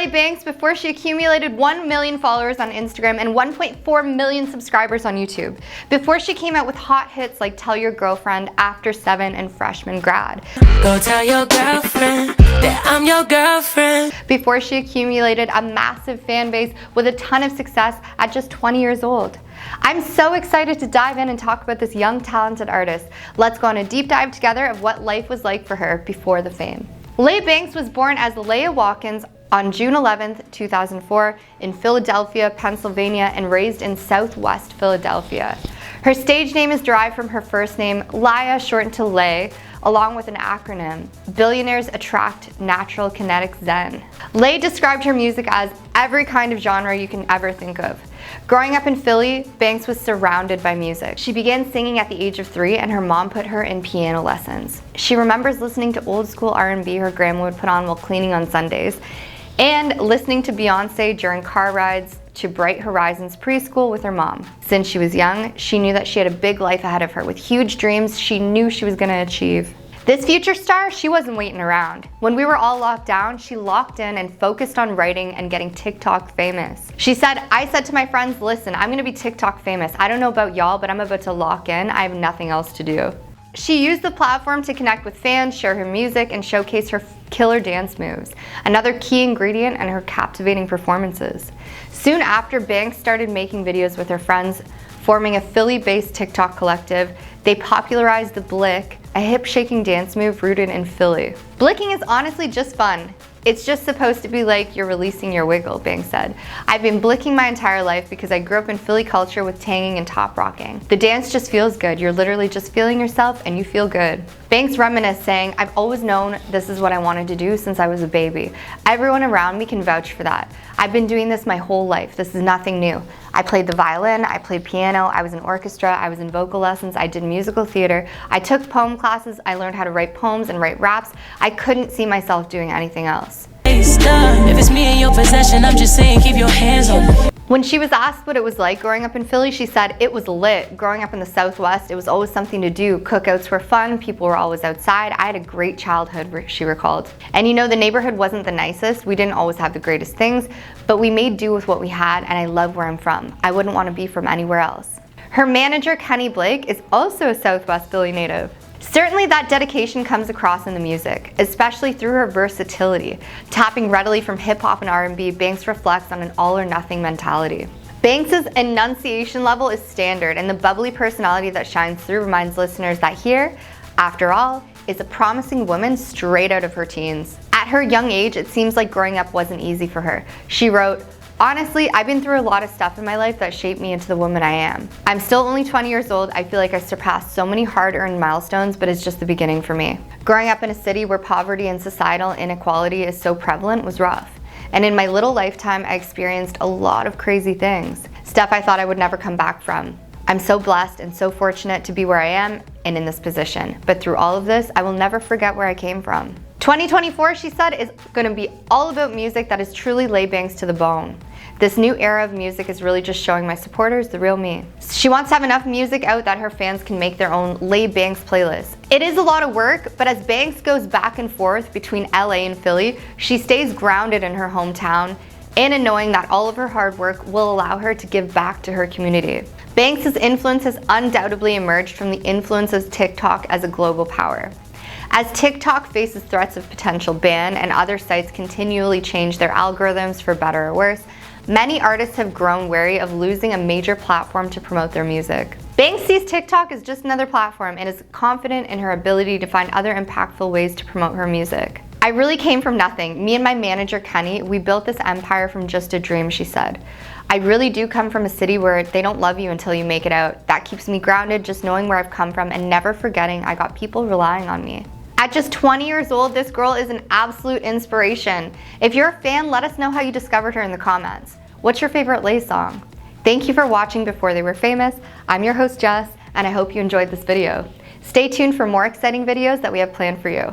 Lay Bankz before she accumulated 1 million followers on Instagram and 1.4 million subscribers on YouTube. Before she came out with hot hits like Tell Your Girlfriend, After 7, and Freshman Grad. Go tell your girlfriend that I'm your girlfriend. Before she accumulated a massive fan base with a ton of success at just 20 years old. I'm so excited to dive in and talk about this young, talented artist. Let's go on a deep dive together of what life was like for her before the fame. Lay Bankz was born as Leah Watkins on June 11, 2004 in Philadelphia, Pennsylvania, and raised in Southwest Philadelphia. Her stage name is derived from her first name, Laya, shortened to Lay, along with an acronym, Billionaires Attract Natural Kinetic Zen. Lay described her music as every kind of genre you can ever think of. Growing up in Philly, Bankz was surrounded by music. She began singing at the age of 3 and her mom put her in piano lessons. She remembers listening to old school R&B her grandma would put on while cleaning on Sundays, and listening to Beyonce during car rides to Bright Horizons preschool with her mom. Since she was young, she knew that she had a big life ahead of her with huge dreams she knew she was gonna achieve. This future star, she wasn't waiting around. When we were all locked down, she locked in and focused on writing and getting TikTok famous. She said, I said to my friends, listen, I'm gonna be TikTok famous. I don't know about y'all, but I'm about to lock in. I have nothing else to do. She used the platform to connect with fans, share her music, and showcase her killer dance moves, another key ingredient in her captivating performances. Soon after, Bankz started making videos with her friends, forming a Philly-based TikTok collective. They popularized the Blick, a hip-shaking dance move rooted in Philly. Blicking is honestly just fun. It's just supposed to be like you're releasing your wiggle, Bankz said. I've been blicking my entire life because I grew up in Philly culture with tanging and top rocking. The dance just feels good. You're literally just feeling yourself and you feel good. Bankz reminisced, saying, I've always known this is what I wanted to do since I was a baby. Everyone around me can vouch for that. I've been doing this my whole life. This is nothing new. I played the violin, I played piano, I was in orchestra, I was in vocal lessons, I did musical theater, I took poem classes, I learned how to write poems and write raps. I couldn't see myself doing anything else. If it's me in your possession, I'm just saying keep your hands on me. When she was asked what it was like growing up in Philly, she said, it was lit. Growing up in the Southwest, it was always something to do. Cookouts were fun, people were always outside. I had a great childhood, she recalled. And you know, the neighborhood wasn't the nicest. We didn't always have the greatest things, but we made do with what we had, and I love where I'm from. I wouldn't want to be from anywhere else. Her manager, Kenny Blake, is also a Southwest Philly native. Certainly that dedication comes across in the music, especially through her versatility. Tapping readily from hip-hop and R&B, Bankz reflects on an all-or-nothing mentality. Bankz's enunciation level is standard, and the bubbly personality that shines through reminds listeners that here, after all, is a promising woman straight out of her teens. At her young age, it seems like growing up wasn't easy for her. She wrote, honestly, I've been through a lot of stuff in my life that shaped me into the woman I am. I'm still only 20 years old. I feel like I surpassed so many hard-earned milestones, but it's just the beginning for me. Growing up in a city where poverty and societal inequality is so prevalent was rough. And in my little lifetime, I experienced a lot of crazy things. Stuff I thought I would never come back from. I'm so blessed and so fortunate to be where I am and in this position. But through all of this, I will never forget where I came from. 2024, she said, is going to be all about music that is truly Lay Bankz to the bone. This new era of music is really just showing my supporters the real me. She wants to have enough music out that her fans can make their own Lay Bankz playlist. It is a lot of work, but as Bankz goes back and forth between LA and Philly, she stays grounded in her hometown and in knowing that all of her hard work will allow her to give back to her community. Bankz's influence has undoubtedly emerged from the influence of TikTok as a global power. As TikTok faces threats of potential ban and other sites continually change their algorithms for better or worse, many artists have grown wary of losing a major platform to promote their music. Bankz sees TikTok as just another platform and is confident in her ability to find other impactful ways to promote her music. I really came from nothing. Me and my manager, Kenny, we built this empire from just a dream, she said. I really do come from a city where they don't love you until you make it out. That keeps me grounded, just knowing where I've come from and never forgetting I got people relying on me. At just 20 years old, this girl is an absolute inspiration. If you're a fan, let us know how you discovered her in the comments. What's your favorite Lay song? Thank you for watching Before They Were Famous. I'm your host, Jess, and I hope you enjoyed this video. Stay tuned for more exciting videos that we have planned for you.